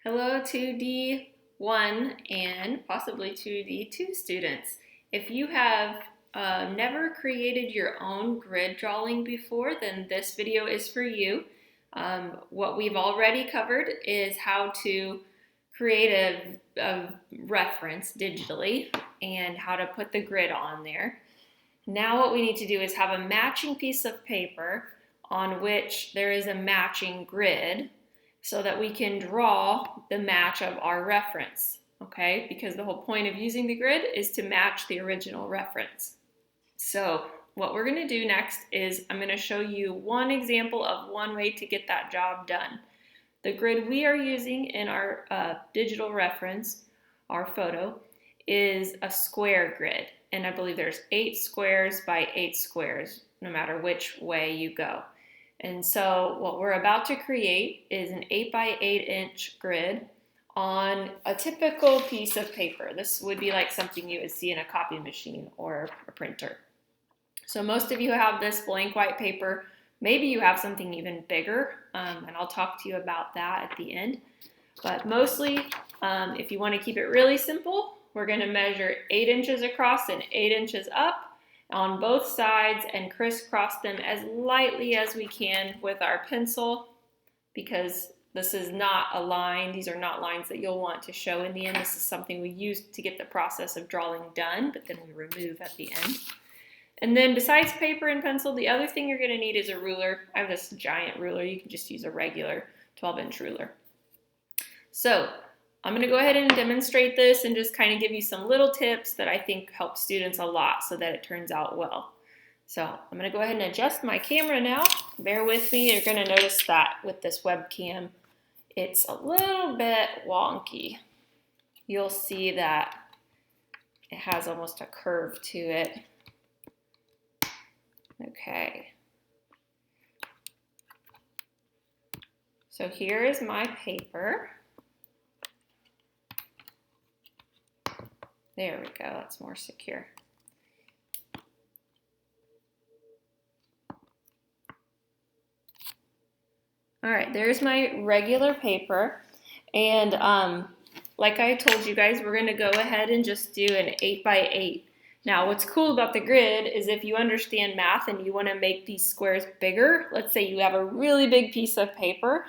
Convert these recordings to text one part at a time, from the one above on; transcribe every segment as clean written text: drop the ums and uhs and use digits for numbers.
Hello to D1 and possibly to D2 students. If you have never created your own grid drawing before, then this video is for you. What we've already covered is how to create a reference digitally and how to put the grid on there. Now what we need to do is have a matching piece of paper on which there is a matching grid so that we can draw the match of our reference, okay? Because the whole point of using the grid is to match the original reference. So what we're gonna do next is I'm gonna show you one example of one way to get that job done. The grid we are using in our digital reference, our photo, is a square grid. And I believe there's 8 squares by 8 squares, no matter which way you go. And so what we're about to create is an 8 by 8 inch grid on a typical piece of paper. This would be like something you would see in a copy machine or a printer. So most of you have this blank white paper. Maybe you have something even bigger, and I'll talk to you about that at the end. But mostly, if you want to keep it really simple, we're going to measure 8 inches across and 8 inches up on both sides and crisscross them as lightly as we can with our pencil, because this is not a line. These are not lines that you'll want to show in the end. This is something we use to get the process of drawing done, but then we remove at the end. And then besides paper and pencil, the other thing you're going to need is a ruler. I have this giant ruler. You can just use a regular 12-inch ruler. So I'm going to go ahead and demonstrate this and just kind of give you some little tips that I think help students a lot so that it turns out well. So I'm going to go ahead and adjust my camera now. Bear with me. You're going to notice that with this webcam, it's a little bit wonky. You'll see that it has almost a curve to it. Okay. So here is my paper. There we go, that's more secure. All right, there's my regular paper. And like I told you guys, we're gonna go ahead and just do an 8 by 8. Now, what's cool about the grid is if you understand math and you wanna make these squares bigger, let's say you have a really big piece of paper,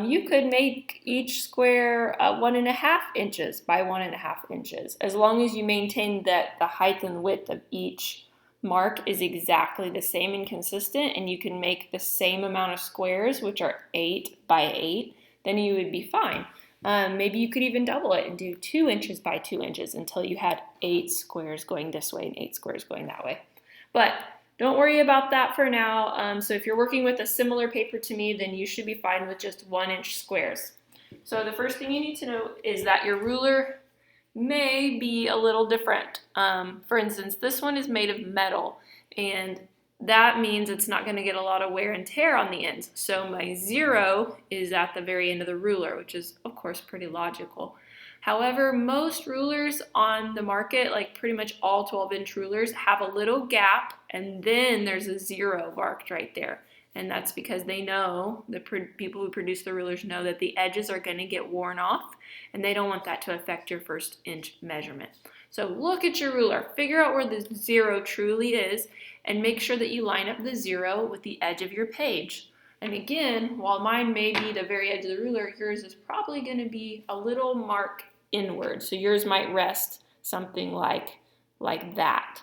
you could make each square 1.5 inches by 1.5 inches, as long as you maintain that the height and width of each mark is exactly the same and consistent, and you can make the same amount of squares, which are 8 by 8, then you would be fine. Maybe you could even double it and do 2 inches by 2 inches until you had 8 squares going this way and 8 squares going that way. But don't worry about that for now. So if you're working with a similar paper to me, then you should be fine with just 1-inch squares. So the first thing you need to know is that your ruler may be a little different. For instance, this one is made of metal, and that means it's not going to get a lot of wear and tear on the ends. So my 0 is at the very end of the ruler, which is, of course, pretty logical. However, most rulers on the market, like pretty much all 12-inch rulers, have a little gap, and then there's a 0 marked right there. And that's because they know, the people who produce the rulers know that the edges are going to get worn off, and they don't want that to affect your first inch measurement. So look at your ruler, figure out where the 0 truly is, and make sure that you line up the 0 with the edge of your page. And again, while mine may be the very edge of the ruler, yours is probably going to be a little mark inward. So yours might rest something like that.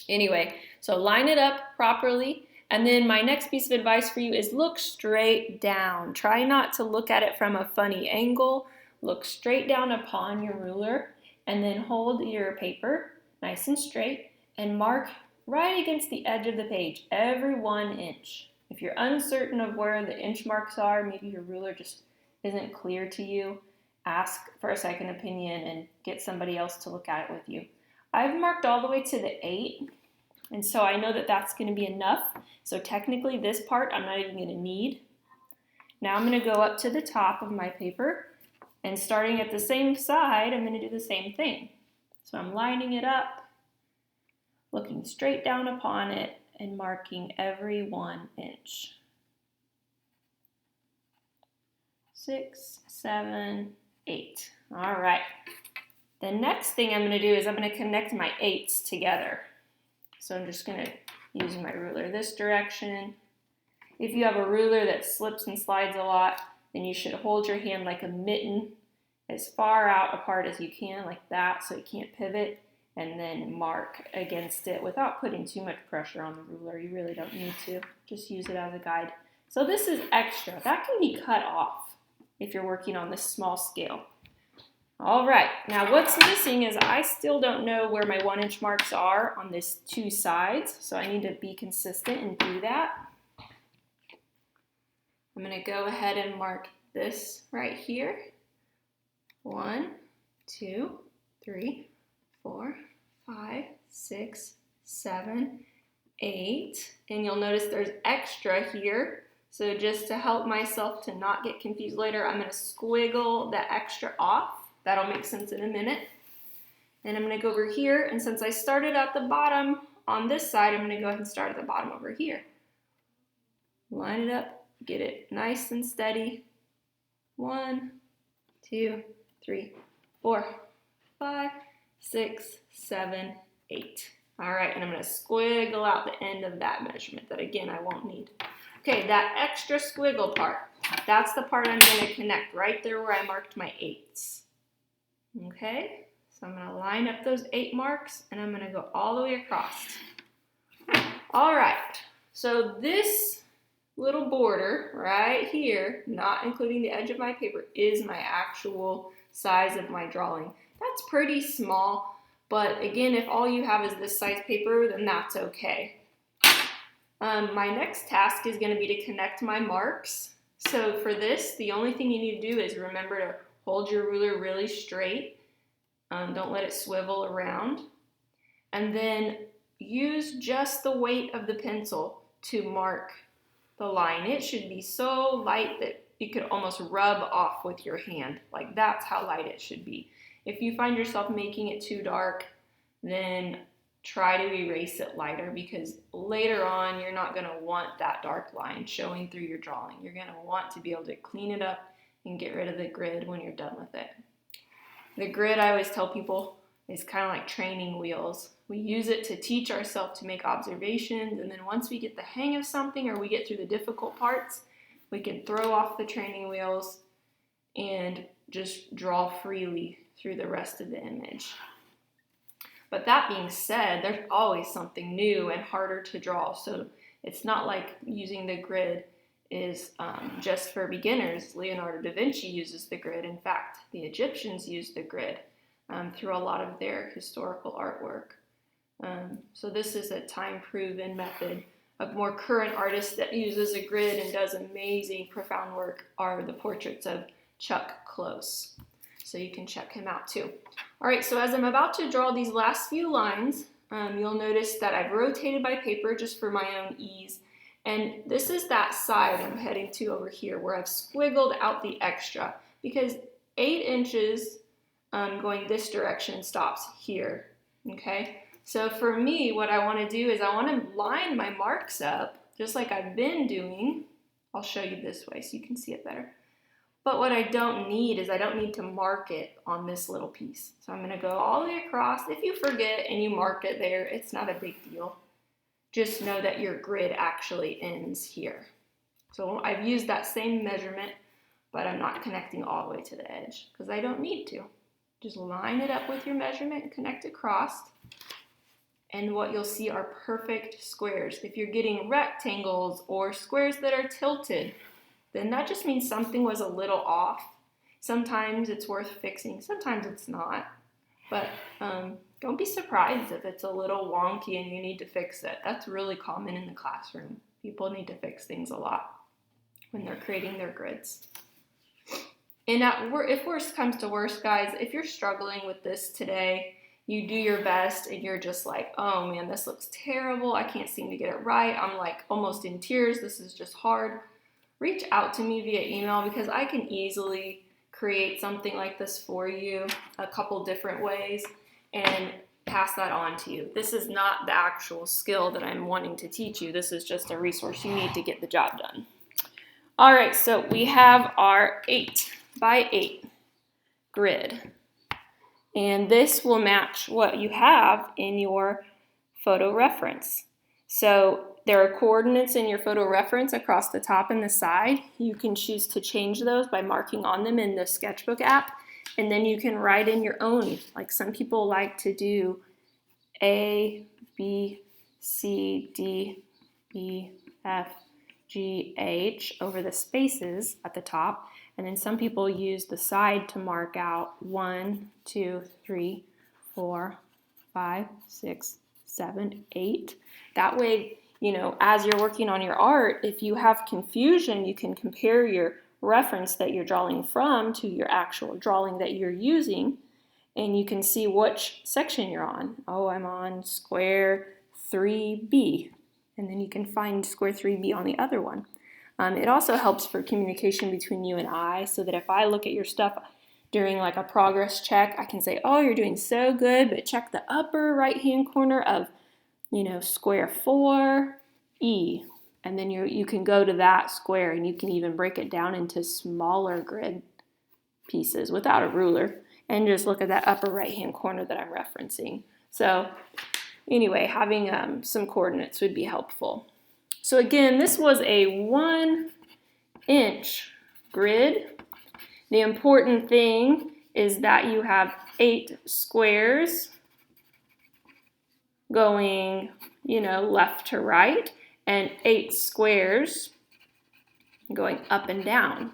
Anyway, so line it up properly. And then my next piece of advice for you is look straight down. Try not to look at it from a funny angle. Look straight down upon your ruler, and then hold your paper nice and straight and mark right against the edge of the page, every 1 inch. If you're uncertain of where the inch marks are, maybe your ruler just isn't clear to you, ask for a second opinion and get somebody else to look at it with you. I've marked all the way to the 8, and so I know that that's going to be enough. So technically this part I'm not even going to need. Now I'm going to go up to the top of my paper, and starting at the same side, I'm going to do the same thing. So I'm lining it up, looking straight down upon it, and marking every 1 inch. 6, 7, 8. All right. The next thing I'm going to do is I'm going to connect my 8s together. So I'm just going to use my ruler this direction. If you have a ruler that slips and slides a lot, then you should hold your hand like a mitten as far out apart as you can, like that, so it can't pivot, and then mark against it without putting too much pressure on the ruler. You really don't need to. Just use it as a guide. So this is extra. That can be cut off if you're working on this small scale. All right, now what's missing is I still don't know where my 1-inch marks are on these two sides, so I need to be consistent and do that. I'm going to go ahead and mark this right here. 1, 2, 3, 4, 5, 6, 7, 8. And you'll notice there's extra here. So just to help myself to not get confused later, I'm going to squiggle the extra off. That'll make sense in a minute. And I'm going to go over here. And since I started at the bottom on this side, I'm going to go ahead and start at the bottom over here. Line it up. Get it nice and steady. 1, 2, 3, 4, 5, 6, 7, 8. All right, and I'm going to squiggle out the end of that measurement that, again, I won't need. Okay, that extra squiggle part, that's the part I'm going to connect right there where I marked my 8s. Okay, so I'm going to line up those 8 marks, and I'm going to go all the way across. All right, so this little border right here, not including the edge of my paper, is my actual size of my drawing. That's pretty small, but again, if all you have is this size paper, then that's okay. My next task is going to be to connect my marks. So for this, the only thing you need to do is remember to hold your ruler really straight. Don't let it swivel around. And then use just the weight of the pencil to mark the line. It should be so light that you could almost rub off with your hand. Like, that's how light it should be. If you find yourself making it too dark, then try to erase it lighter, because later on you're not going to want that dark line showing through your drawing. You're going to want to be able to clean it up and get rid of the grid when you're done with it. The grid, I always tell people, is kind of like training wheels. We use it to teach ourselves to make observations, and then once we get the hang of something or we get through the difficult parts, we can throw off the training wheels and just draw freely through the rest of the image. But that being said, there's always something new and harder to draw, so it's not like using the grid is just for beginners. Leonardo da Vinci uses the grid. In fact, the Egyptians used the grid through a lot of their historical artwork. So this is a time-proven method. A more current artist that uses a grid and does amazing, profound work are the portraits of Chuck Close. So you can check him out too. All right, so as I'm about to draw these last few lines, you'll notice that I've rotated my paper just for my own ease. And this is that side I'm heading to over here where I've squiggled out the extra, because 8 inches going this direction stops here, okay? So for me, what I want to do is I want to line my marks up just like I've been doing. I'll show you this way so you can see it better. But what I don't need is I don't need to mark it on this little piece. So I'm going to go all the way across. If you forget and you mark it there, it's not a big deal. Just know that your grid actually ends here. So I've used that same measurement, but I'm not connecting all the way to the edge because I don't need to. Just line it up with your measurement and connect across. And what you'll see are perfect squares. If you're getting rectangles or squares that are tilted, then that just means something was a little off. Sometimes it's worth fixing, sometimes it's not. But don't be surprised if it's a little wonky and you need to fix it. That's really common in the classroom. People need to fix things a lot when they're creating their grids. And if worst comes to worst, guys, if you're struggling with this today, you do your best and you're just like, oh man, this looks terrible. I can't seem to get it right. I'm like almost in tears. This is just hard. Reach out to me via email because I can easily create something like this for you a couple different ways and pass that on to you. This is not the actual skill that I'm wanting to teach you. This is just a resource you need to get the job done. All right, so we have our 8 by 8 grid. And this will match what you have in your photo reference. So there are coordinates in your photo reference across the top and the side. You can choose to change those by marking on them in the Sketchbook app. And then you can write in your own. Like some people like to do A, B, C, D, E, F, G, H over the spaces at the top. And then some people use the side to mark out 1, 2, 3, 4, 5, 6, 7, 8. That way, you know, as you're working on your art, if you have confusion, you can compare your reference that you're drawing from to your actual drawing that you're using, and you can see which section you're on. Oh, I'm on square 3B, and then you can find square 3B on the other one. It also helps for communication between you and I, so that if I look at your stuff during like a progress check, I can say, oh, you're doing so good, but check the upper right-hand corner of, you know, square 4E. And then you can go to that square, and you can even break it down into smaller grid pieces without a ruler, and just look at that upper right-hand corner that I'm referencing. So anyway, having some coordinates would be helpful. So again, this was a 1-inch grid. The important thing is that you have 8 squares going, you know, left to right, and 8 squares going up and down.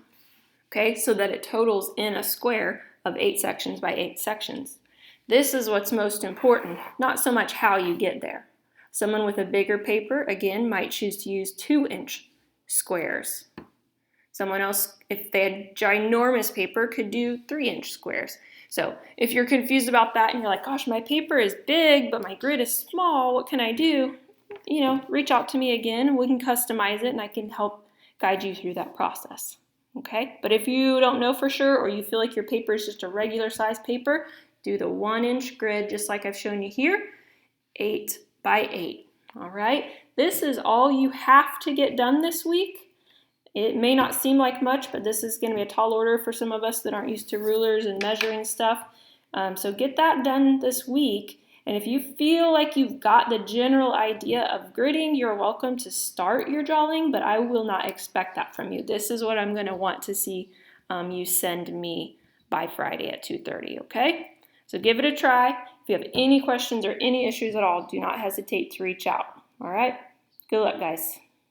Okay, so that it totals in a square of 8 sections by 8 sections. This is what's most important, not so much how you get there. Someone with a bigger paper, again, might choose to use 2-inch squares. Someone else, if they had ginormous paper, could do 3-inch squares. So if you're confused about that and you're like, gosh, my paper is big, but my grid is small, what can I do? You know, reach out to me again, and we can customize it, and I can help guide you through that process. Okay, but if you don't know for sure, or you feel like your paper is just a regular size paper, do the 1-inch grid just like I've shown you here, 8 by 8. All right, this is all you have to get done this week. It may not seem like much, but this is going to be a tall order for some of us that aren't used to rulers and measuring stuff. So get that done this week. And if you feel like you've got the general idea of gridding, you're welcome to start your drawing, but I will not expect that from you. This is what I'm going to want to see you send me by Friday at 2:30, okay? So give it a try. If you have any questions or any issues at all, do not hesitate to reach out, all right? Good luck, guys.